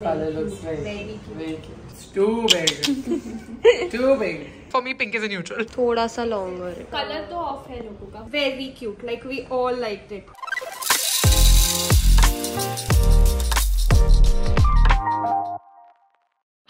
Color looks very cute. very cute. It's too big. Too big. For me, pink is a neutral. थोड़ा सा longer है. Color तो off है लोगों का. Very cute. Like we all liked it.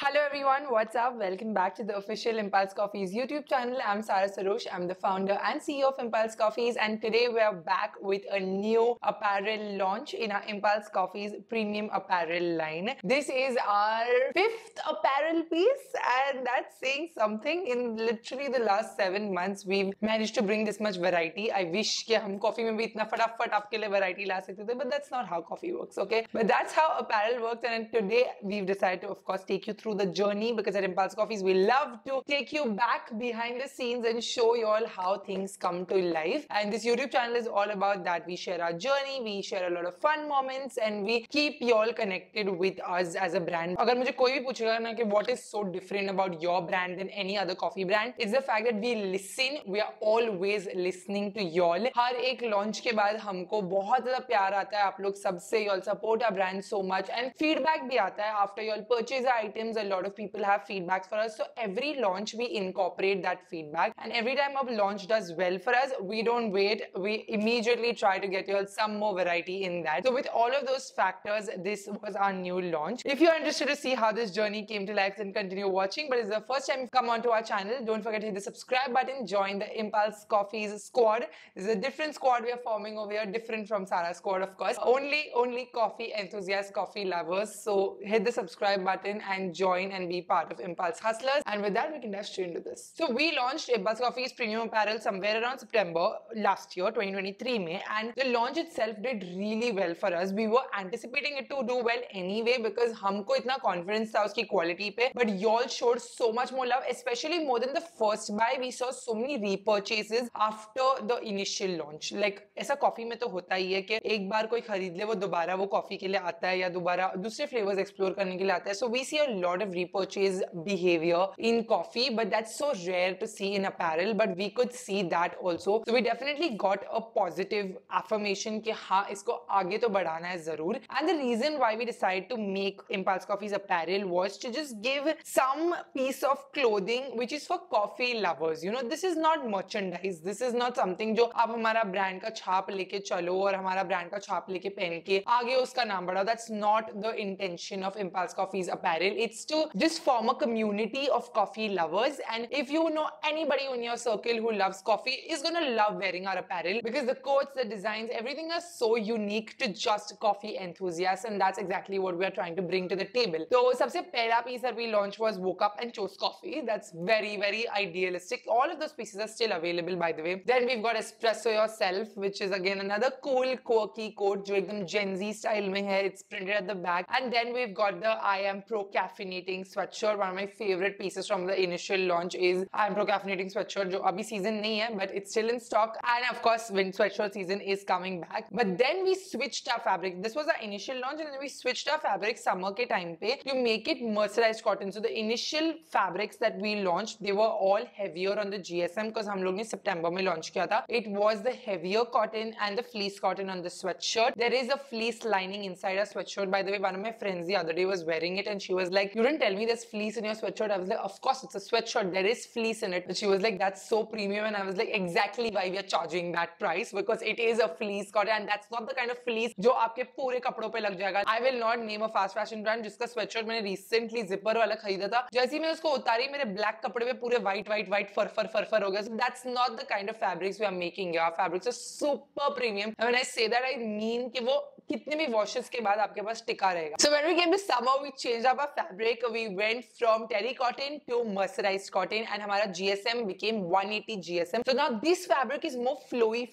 Hello everyone, what's up? Welcome back to the official Impulse Coffees YouTube channel. I'm Sarah Sarosh. I'm the founder and CEO of Impulse Coffees, and today we are back with a new apparel launch in our Impulse Coffees premium apparel line. This is our 5th apparel piece, and that's saying something. In literally the last 7 months, we've managed to bring this much variety. I wish कि हम coffee में भी इतना फटाफट आपके लिए variety ला सकते थे, but that's not how coffee works, okay? But that's how apparel works, and today we've decided to, of course, take you through the journey, because at Impulse Coffees we love to take you back behind the scenes and show you all how things come to life. And this YouTube channel is all about that. We share our journey, we share a lot of fun moments, and we keep you all connected with us as a brand. अगर मुझे कोई भी पूछेगा ना कि what is so different about your brand than any other coffee brand, it's the fact that we listen. We are always listening to y'all. हर एक launch के बाद हमको बहुत ज़्यादा प्यार आता है आप लोग सबसे. Y'all support our brand so much, and feedback भी आता है after y'all purchase our items. A lot of people have feedbacks for us, so every launch we incorporate that feedback, and every time a launch does well for us, we don't wait, we immediately try to get you all some more variety in that. So with all of those factors, this was our new launch. If you're interested to see how this journey came to life, then continue watching. But if it's the first time you've come onto our channel, don't forget to hit the subscribe button, join the Impulse Coffees squad. This is a different squad we are forming over here, different from Sarah's squad, of course. Only coffee enthusiasts, coffee lovers. So hit the subscribe button and join and be part of Impulse Hustlers. And with that, we can dash straight into this. So we launched Impulse Coffees premium apparel somewhere around September last year, 2023 May, and the launch itself did really well for us. We were anticipating it to do well anyway, because हमको इतना confidence था उसकी quality पे, but y'all showed so much more love, especially more than the first buy. We saw so many repurchases after the initial launch. Like ऐसा coffee में तो होता ही है कि एक बार कोई खरीद ले वो दोबारा वो coffee के लिए आता है या दोबारा दूसरे flavors explore करने के लिए आता है. So we see a lot of repurchase behavior in coffee, but that's so rare to see in apparel, but we could see that also. So we definitely got a positive affirmation कि हाँ इसको आगे तो बढ़ाना है जरूर. And the reason why we decided to make Impulse Coffees apparel was to just give some piece of clothing which is for coffee lovers. You know, this is not merchandise. This is not something जो आप हमारा brand का छाप लेके चलो और हमारा brand का छाप लेके पहन के आगे उसका नाम बढ़ाओ. That's not the intention of Impulse Coffees apparel. It's to just form a community of coffee lovers, and if you know anybody in your circle who loves coffee is gonna love wearing our apparel, because the quotes, the designs, everything is so unique to just coffee enthusiasts, and that's exactly what we are trying to bring to the table. So सबसे पहला piece that we launched was Woke Up and Chose Coffee. That's very idealistic. All of those pieces are still available, by the way. Then we've got Espresso Yourself, which is again another cool quirky quote जो एकदम Gen Z style में है. It's printed at the back. And then we've got the I am pro-caffeinating sweatshirt. One of my favorite pieces from the initial launch is I am pro-caffeinating sweatshirt, जो अभी season नहीं है, but it's still in stock. And of course, when sweatshirt season is coming back. But then we switched our fabric. This was our initial launch, and then we switched our fabric summer के time पे to make it mercerized cotton. So the initial fabrics that we launched, they were all heavier on the GSM, because हम लोग ने September में launch किया था. It was the heavier cotton and the fleece cotton on the sweatshirt. There is a fleece lining inside our sweatshirt. By the way, one of my friends the other day was wearing it, and she was like, "You didn't tell me there's fleece in your sweatshirt." I was like, "Of course, it's a sweatshirt. There is fleece in it." But she was like, "That's so premium," and I was like, "Exactly why we are charging that price, because it is a fleece cotton, and that's not the kind of fleece जो आपके पूरे कपड़ों पे लग जाएगा." I will not name a fast fashion brand जिसका sweatshirt मैंने recently zipper वाला खरीदा था. जैसे ही मैं उसको उतारी, मेरे black कपड़े पे पूरे white fur हो गया. So that's not the kind of fabrics we are making. Our fabrics are super premium, and when I say that, I mean कि वो कितने भी washes के बाद आपके पास टिका रहेगा. So when we came to summer, we changed up our fabric. We went from terry cotton to mercerized cotton, and हमारा GSM became 180 GSM. So now this fabric is more flowy,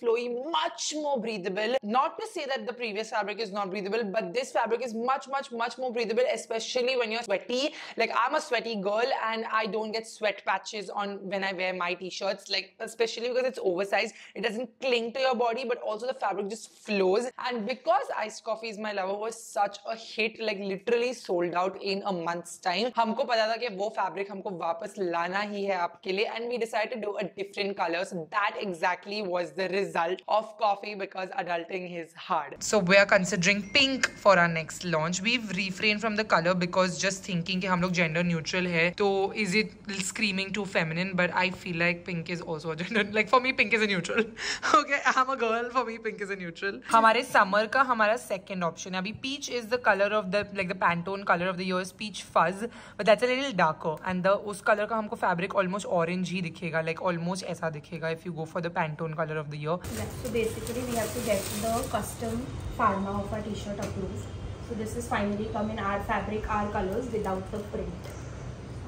much more breathable. Not to say that the previous fabric is not breathable, but this fabric is much more breathable, especially when you're sweaty. Like I'm a sweaty girl, and I don't get sweat patches on when I wear my t-shirts, like especially because it's oversized. It doesn't cling to your body, but also the fabric just flows. And because I Iced Coffee is My Lover was such a hit, like literally sold out in a month's time. हमको पता था कि वो fabric हमको वापस लाना ही है आपके लिए, and we decided to do a different color. So that exactly was the result of Coffee, because adulting is hard. So we are considering pink for our next launch. We've refrained from the color because just thinking कि हम लोग gender neutral है, तो is it screaming too feminine? But I feel like pink is also a gender, like for me pink is a neutral. Okay, I'm a girl, for me pink is a neutral. हमारे summer का हमारा second option है. अभी peach is the color of the, like the Pantone color of the year is peach fuzz, but that's a little darker, and the उस color का हमको fabric almost orange ही दिखेगा, like almost ऐसा दिखेगा if you go for the Pantone color of the year. Yeah, so basically we have to get the custom pharma of our t-shirt approved. So this is finally come in our fabric, our colors without the print.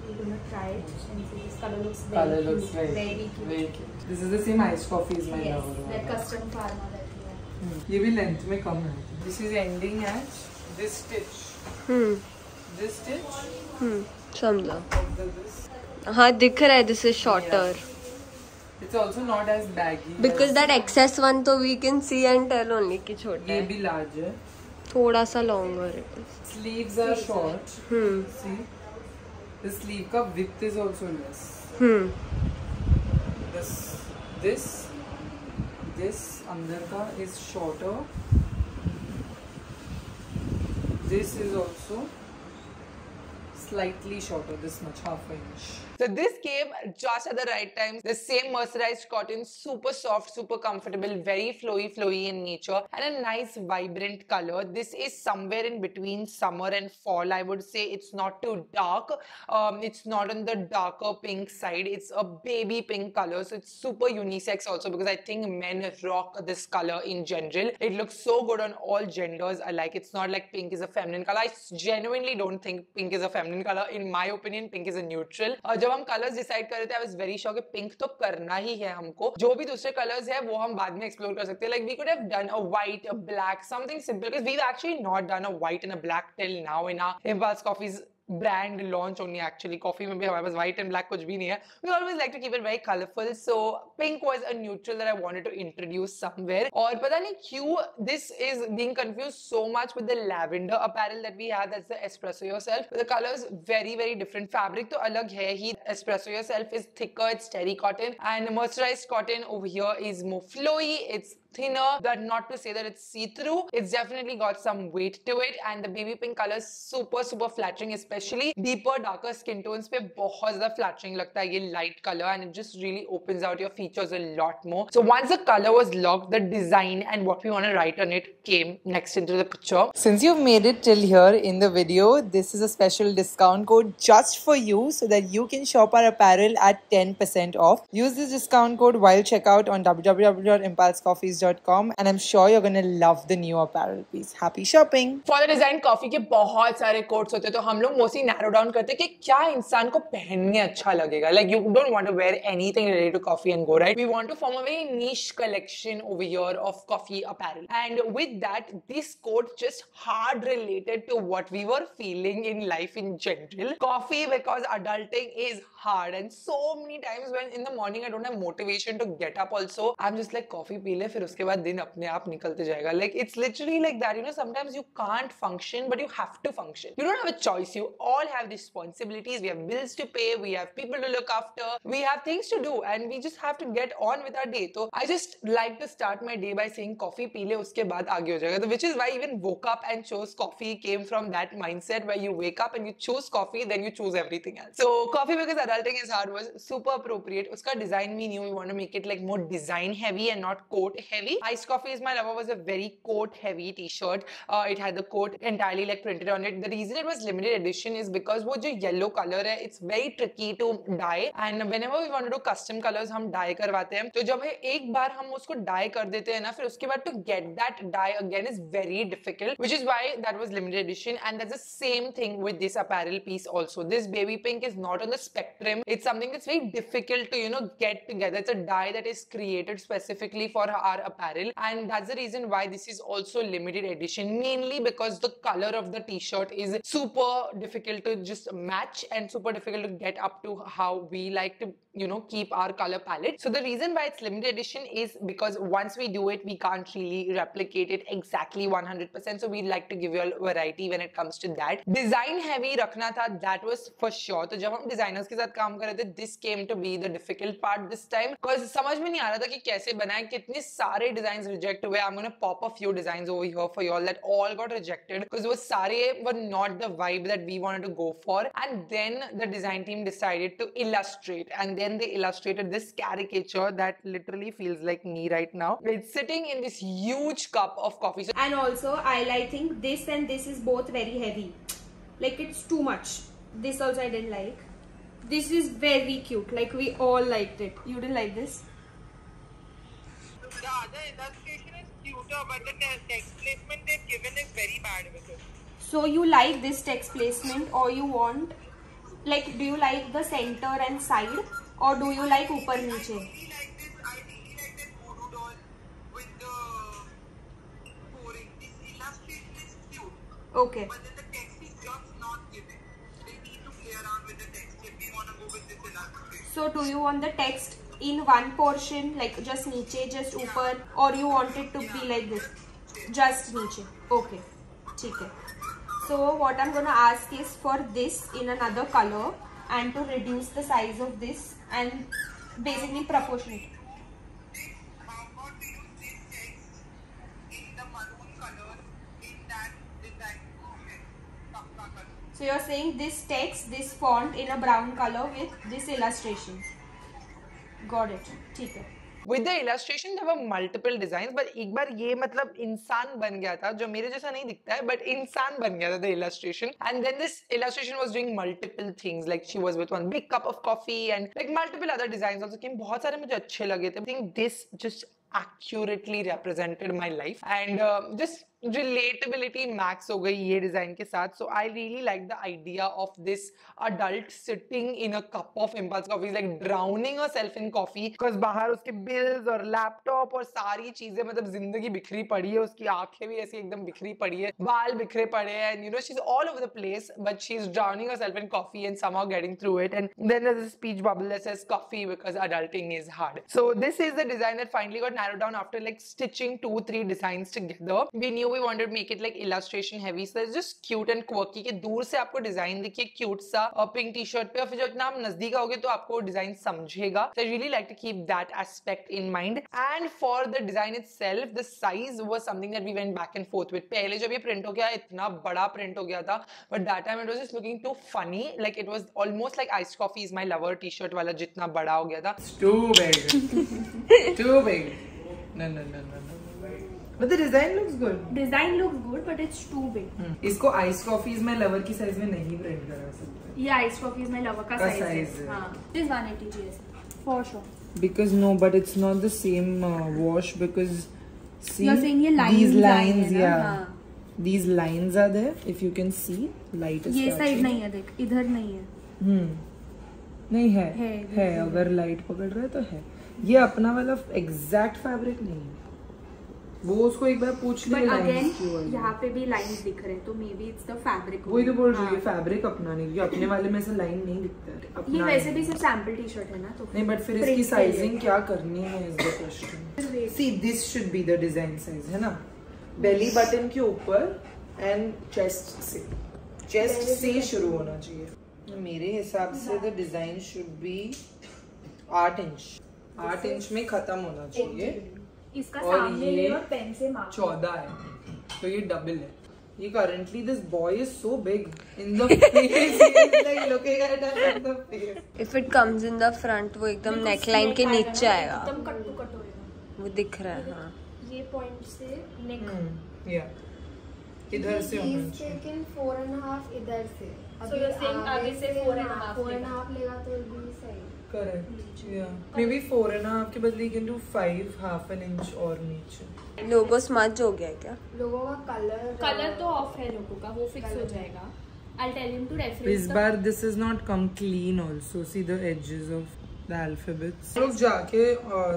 We're gonna try it and see. This color looks very cute. Very cute. This is the same Iced Coffee is My Yes, Lover. that custom pharma that we have. ये भी length में कम है. This is ending at this stitch. This stitch. समझा. This. हाँ दिख रहा है. This is shorter. It's also not as baggy. Because that excess one तो we can see and tell only कि छोटा ये है. भी large है. थोड़ा सा longer it is. Sleeves are short. See, the sleeve का width is also less. This अंदर का is shorter. This is also slightly shorter, this much, half an inch. So this came just at the right time. The same mercerized cotton, super soft, super comfortable, very flowy in nature, and a nice vibrant color. This is somewhere in between summer and fall. I would say it's not too dark. It's not on the darker pink side. It's a baby pink color, so it's super unisex also, because I think men rock this color in general. It looks so good on all genders alike. It's not like pink is a feminine color. I genuinely don't think pink is a feminine color. In my opinion, pink is a neutral. जब हम colours decide कर रहे थे, I was very sure कि pink तो करना ही है हमको. जो भी दूसरे कलर्स है वो हम बाद में एक्सप्लोर कर सकते हैं. Like we could have done a white, a black, something simple, because we've actually not done a white and a black till now in our Impulse Coffee's brand launch only. Actually coffee में भी हमारे पास white and black कुछ भी नहीं है. We always like to keep it very colorful, so pink was a neutral that I wanted to introduce somewhere. और पता नहीं क्यों this is being confused so much with the lavender apparel that we have, that's the Espresso Yourself. The colors very different. Fabric तो अलग है ही. Espresso Yourself is thicker, it's terry cotton, and mercerized cotton over here is more flowy, it's thinner, but not to say that it's see-through. It's definitely got some weight to it, and the baby pink color is super flattering, especially deeper darker skin tones पे बहुत ज़्यादा flattering लगता है ये light color, and it just really opens out your features a lot more. So once the color was locked, the design and what we want to write on it came next into the picture. Since you've made it till here in the video, this is a special discount code just for you, so that you can shop our apparel at 10% off. Use this discount code while checkout on www.impulsecoffees.com, and I'm sure you're gonna love the new apparel piece. Happy shopping! For the design coffee के बहुत सारे codes होते हैं, तो हम लोग mostly narrow down करते हैं कि क्या इंसान को पहनने अच्छा लगेगा. Like you don't want to wear anything related to coffee and go, right? We want to form a very niche collection over here of coffee apparel, and with that, this code just hard related to what we were feeling in life in general. Coffee, because adulting is hard, and so many times when in the morning I don't have motivation to get up also, I'm just like coffee P ले, फिर उसके बाद दिन अपने आप निकलते जाएगा. Like it's literally like that, you know. Sometimes you can't function, but you have to function. You don't have a choice. You all have responsibilities. We have bills to pay. We have people to look after. We have things to do, and we just have to get on with our day. So I just like to start my day by saying coffee P ले, उसके बाद आगे हो जाएगा. So which is why even woke up and chose coffee came from that mindset where you wake up and you choose coffee, then you choose everything else. So coffee because adulting is hard was super appropriate. उसका design we knew we want to make it like more design heavy and not coat heavy. Iced Coffee is My Lover was a very coat heavy t-shirt. It had the coat entirely like printed on it. The reason it was limited edition is because वो जो yellow color है, it's very tricky to dye, and whenever we want to do custom colors हम dye करवाते हैं, तो जब एक बार हम उसको dye कर देते हैं ना, फिर उसके बाद to get that dye again is very difficult, which is why that was limited edition. And that's the same thing with this apparel piece also. This baby pink is not on the spectrum. It's something that's very difficult to, you know, get together. It's a dye that is created specifically for our apparel, and that's the reason why this is also limited edition, mainly because the color of the t-shirt is super difficult to just match and super difficult to get up to how we like to, you know, keep our color palette. So the reason why it's limited edition is because once we do it, we can't really replicate it exactly 100%. So we like to give you a variety when it comes to that. Design heavy रखना था, that was for sure. तो जब हम designers के साथ काम कर रहे थे, this came to be the difficult part this time, because समझ में नहीं आ रहा था कि कैसे बनाए, कितने सारे designs reject हुए. I'm gonna pop a few designs over here for y'all that all got rejected because वो सारे were not the vibe that we wanted to go for. And then the design team decided to illustrate, and then they illustrated this caricature that literally feels like me right now. It's sitting in this huge cup of coffee. So and also I think this and this is both very heavy, like it's too much. This also I didn't like. This is very cute, like we all liked it. You didn't like this? The other illustration is cuter, but the text placement they've given is very bad with it. So you like this text placement, or you want, like, do you like the center and side, or do you like upar niche? I really like this voodoo doll with the pouring. This illustration is cute. Okay. But then the text is just not given. They need to play around with the text if we want to go with this illustration. So do you want the text in one portion, like just niche, just upar, or you want it to be like this, just niche? Okay, okay. So what I'm gonna ask is for this in another color and to reduce the size of this and basically proportionate. How about we use this text in the maroon color in that design? So you're saying this text, this font in a brown color with this illustration. Got it. ठीक है. With the illustration there were multiple designs, but एक बार ये मतलब इंसान बन गया था जो मेरे जैसा नहीं दिखता है, but इंसान बन गया था the illustration. And then this illustration was doing multiple things, like she was with one big cup of coffee and like multiple other designs also came. बहुत सारे मुझे अच्छे लगे थे. I think this just accurately represented my life and just relatability max हो गई ये design के साथ. So I really like the idea of this adult sitting in a cup of impulse coffee, like drowning herself in coffee, because बाहर उसके bills और laptop और सारी चीजें, मतलब जिंदगी बिखरी पड़ी है, उसकी आंखें भी ऐसी एकदम बिखरी पड़ी है, बाल बिखरे पड़े हैं, and you know she's all over the place, but she's drowning herself in coffee and somehow getting through it. And then there's a speech bubble that says coffee because adulting is hard. So this is the design that finally got narrowed down after like stitching 2-3 designs together. We knew we wanted to make it like illustration heavy, so it's just cute and quirky कि दूर से आपको design दिखे cute सा pink T shirt पे, और फिर जब इतना आप नजदीक आओगे तो आपको डिजाइन समझेगा. So I really like to keep that aspect in mind. And for the design itself, the size was something that we went back and forth with. पहले जब ये प्रिंट हो गया इतना बड़ा प्रिंट हो गया था, but that time it was just looking too funny, like it was almost like iced coffee is my lover t-shirt वाला जितना बड़ा हो गया था. It's too big. Too big. No. But the design looks good. Design looks good, but it's too big. इसको ice coffees में lover की size में नहीं प्रिंट करा सकते. ये आइस कॉफी में लवर का साइज है. हाँ. This 180 GS for sure. Because no, but it's not the same wash because see You're saying ये lines these lines, yeah. These lines are there. If you can see, light is ये catching. Side नहीं है, देख इधर नहीं है. नहीं है अगर लाइट पकड़ रहा है तो है. ये अपना वाला एग्जैक्ट फैब्रिक नहीं है, वो उसको एक बार पूछ ले. यहाँ पे भी लाइंस दिख रहे हैं, तो may be it's the fabric. वही तो बोल रही है, फैब्रिक अपना नहीं, क्योंकि अपने वाले में से लाइन नहीं दिखता है. ये वैसे भी सिर्फ सैंपल टी शर्ट है ना, तो नहीं, बट फिर इसकी साइजिंग क्या करनी है is the question. See this should be the design size, है ना, बेली बटन के ऊपर एंड चेस्ट से शुरू होना चाहिए. मेरे हिसाब से the design should be 8 inch में खत्म होना चाहिए. इसका और सामने ये और पेन से मार्क 14 है, तो ये डबल है. ये currently this boy is so big in the face, like looking at the face. If it comes in the front वो एकदम नेकलाइन के नीचे आएगा, एकदम कट टू कट होएगा. वो दिख रहा है. हाँ, ये पॉइंट से नेक या इधर से होना चाहिए. लेकिन 4.5 इधर से. So you're saying आगे से 4.5 लेगा तो भी सही. Correct. Yeah. Maybe 4.5 के बदले you can do 5, half an inch और नीचे. लोगो स्मज हो गया क्या? लोगों का कलर तो ऑफ है लोगों का, वो फिक्स हो जाएगा. I'll tell him to reference. इस बार this is not come clean also. See the edges of The alphabets. लोग जाके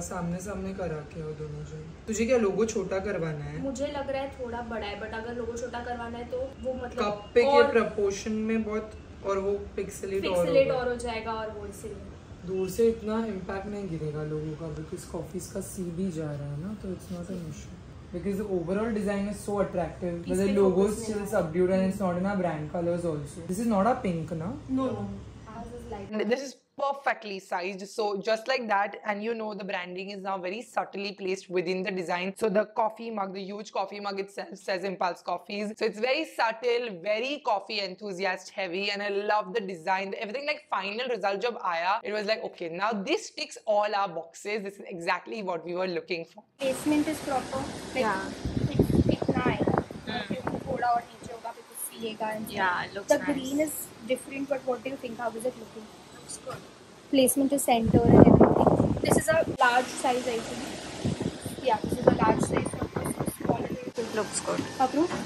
सामने सामने करा के हो दोनों जन. तुझे क्या लोगो छोटा करवाना है? मुझे लग रहा है थोड़ा बड़ा है, बट अगर लोगो छोटा करवाना है तो वो मतलब कप पे के प्रपोर्शन में बहुत, और वो पिक्सेलेट और हो जाएगा, और वो इसलिए दूर से इतना इम्पैक्ट नहीं गिरेगा लोगों का, बिकॉज कॉफीज का सी भी जा रहा है ना, तो it's not an issue. Because the overall design is so attractive, but the logo is still subdued and it's not in our brand colors also. This is not a pink, na? No. Ours is light. This is perfectly sized, so just like that, and you know the branding is now very subtly placed within the design. So the coffee mug, the huge coffee mug itself says Impulse Coffees, so it's very subtle, very coffee enthusiast heavy, and I love the design, everything. Like final result jab aaya, it was like, okay, now this ticks all our boxes. This is exactly what we were looking for. Placement is proper. इतना है, थोड़ा और नीचे होगा because सीएगा. Yeah, looks the nice. green is different, but what do you think? How is it looking? Looks good. Placement is center and everything. This is a large size, I think. Yeah, this is a large size. Smaller. Looks good. Approve?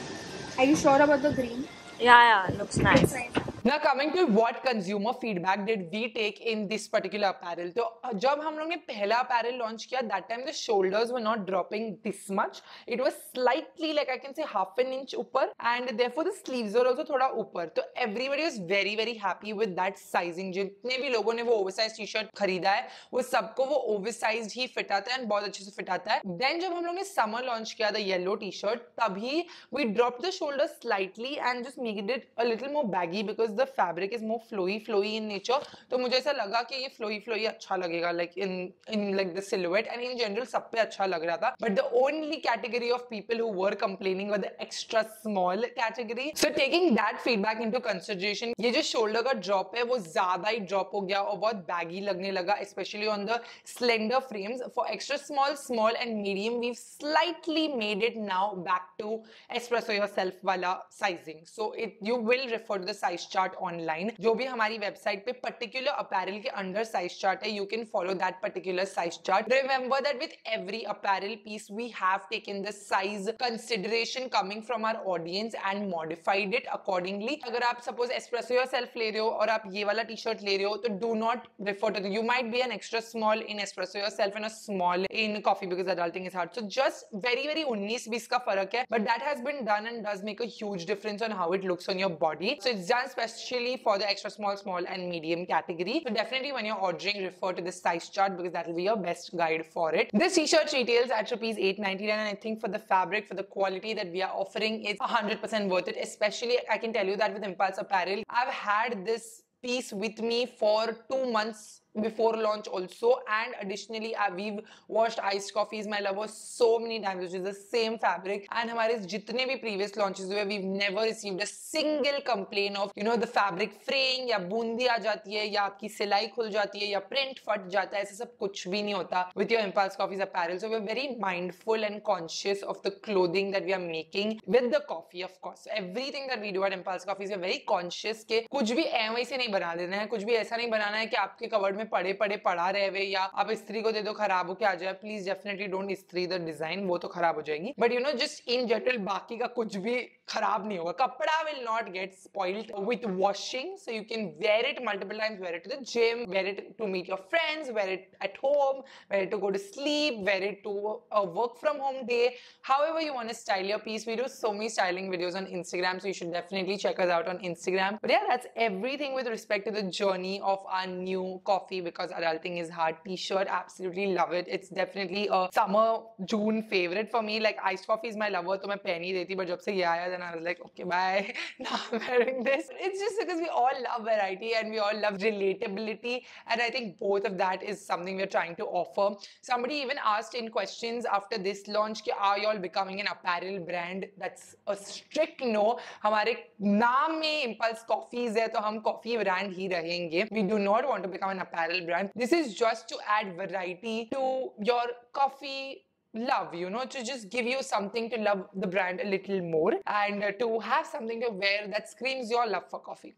Are you sure about the green? Yeah, looks nice. It's nice. Now coming to what consumer feedback did we take in this particular apparel. तो जब हम लोग ने पहला apparel launch किया, that time the shoulders were not dropping this much. It was slightly like I can say half an inch ऊपर, and therefore the sleeves were also थोड़ा ऊपर. तो everybody was very very happy with that sizing. जितने भी लोगों ने वो oversized t-shirt खरीदा है, वो सबको वो oversized ही fit आता है and बहुत अच्छे से fit आता है. Then जब हम लोग ने summer launch किया the yellow t-shirt, तभी we dropped the shoulders slightly and just made it a little more baggy because the fabric is more flowy in nature. तो मुझे ऐसा लगा कि ये flowy अच्छा लगेगा, like in like the silhouette, and in general सब पे अच्छा लग रहा था. But the only category of people who were complaining were the extra small category. So taking that feedback into consideration, ये जो shoulder का drop है वो ज़्यादा ही drop हो गया और बहुत baggy लगने लगा, especially on the slender frames. For extra small and medium, we've slightly made it now back to espresso yourself वाला sizing. So you will refer to the size chart online. जो भी हमारी वेबसाइट पे particular apparel के under size chart है, you can follow that particular size chart. Remember that with every apparel piece we have taken the size consideration coming from our audience and modified it accordingly. अगर आप suppose espresso yourself ले रहे हो और आप ये वाला टी-शर्ट ले रहे हो, तो do not refer to you might be an extra small in espresso yourself and a small in coffee because adulting is hard. So just very 19-20 का फर्क है, but that has been done and does make a huge difference on how it looks on your body. So it's done especially for the extra small and medium category. So definitely when you're ordering, refer to this size chart because that will be your best guide for it. This t-shirt retails at rupees 899, and I think for the fabric, for the quality that we are offering, is 100% worth it. Especially I can tell you that with Impulse Apparel, I've had this piece with me for 2 months before launch also, and additionally we've washed iced coffees my lover so many times, which is the same fabric, and हमारे जितने भी previous launches हुए, we've never received a single complaint of the fabric fraying या बूंदी आ जाती है या आपकी सिलाई खुल जाती है या print फट जाता है, ऐसा सब कुछ भी नहीं होता with your Impulse Coffees apparel. So we're very mindful and conscious of the clothing that we are making with the coffee. Of course, everything that we do at Impulse Coffees, we're very conscious के कुछ भी ऐसे से नहीं बना देना है, कुछ भी ऐसा नहीं बनाना है कि आपके कवर्ड में पड़े पड़ा रहे हुए या आप इस्त्री को दे दो खराब होके आ जाए. प्लीज डेफिनेटली डोंट इस्त्री द डिजाइन, वो तो खराब हो जाएगी. बट जस्ट इन जनरल बाकी का कुछ भी खराब नहीं होगा. कपड़ा will not get spoiled with washing, so you can wear it multiple times, wear it to the gym, wear it to meet your friends, wear it at home, wear it to go to sleep, wear it to work from home day. However you want to style your piece, we do so many styling videos on Instagram, so you should definitely check us out on Instagram. But yeah, that's everything with respect to the journey of our new coffee because adulting is hard t-shirt. Absolutely love it. It's definitely a summer June favorite for me. Like iced coffee is my lover, तो मैं पहन ही देती, but जब से ये आया, then I was like, okay, bye. Now I'm wearing this. It's just because we all love variety and we all love relatability, and I think both of that is something we're trying to offer. Somebody even asked in questions after this launch, कि are you all becoming an apparel brand? That's a strict no. हमारे नाम में Impulse Coffees है, तो हम coffee brand ही रहेंगे. We do not want to become an apparel brand. This is just to add variety to your coffee love, to just give you something to love the brand a little more and to have something to wear that screams your love for coffee.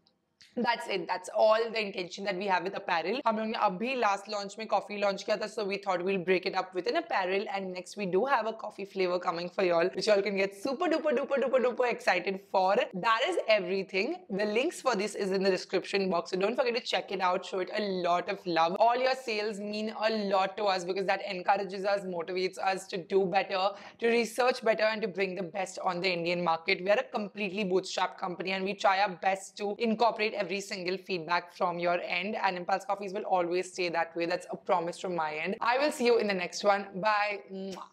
That's it. That's all the intention that we have with apparel. हम लोग ने अभी last launch में coffee launch किया था, so we thought we'll break it up with an apparel. And next we do have a coffee flavor coming for y'all, which y'all can get super duper excited for. That is everything. The links for this is in the description box, so don't forget to check it out. Show it a lot of love. All your sales mean a lot to us because that encourages us, motivates us to do better, to research better, and to bring the best on the Indian market. We are a completely bootstrapped company and we try our best to incorporate every single feedback from your end, and Impulse Coffees will always stay that way. That's a promise from my end. I will see you in the next one. Bye. Mwah.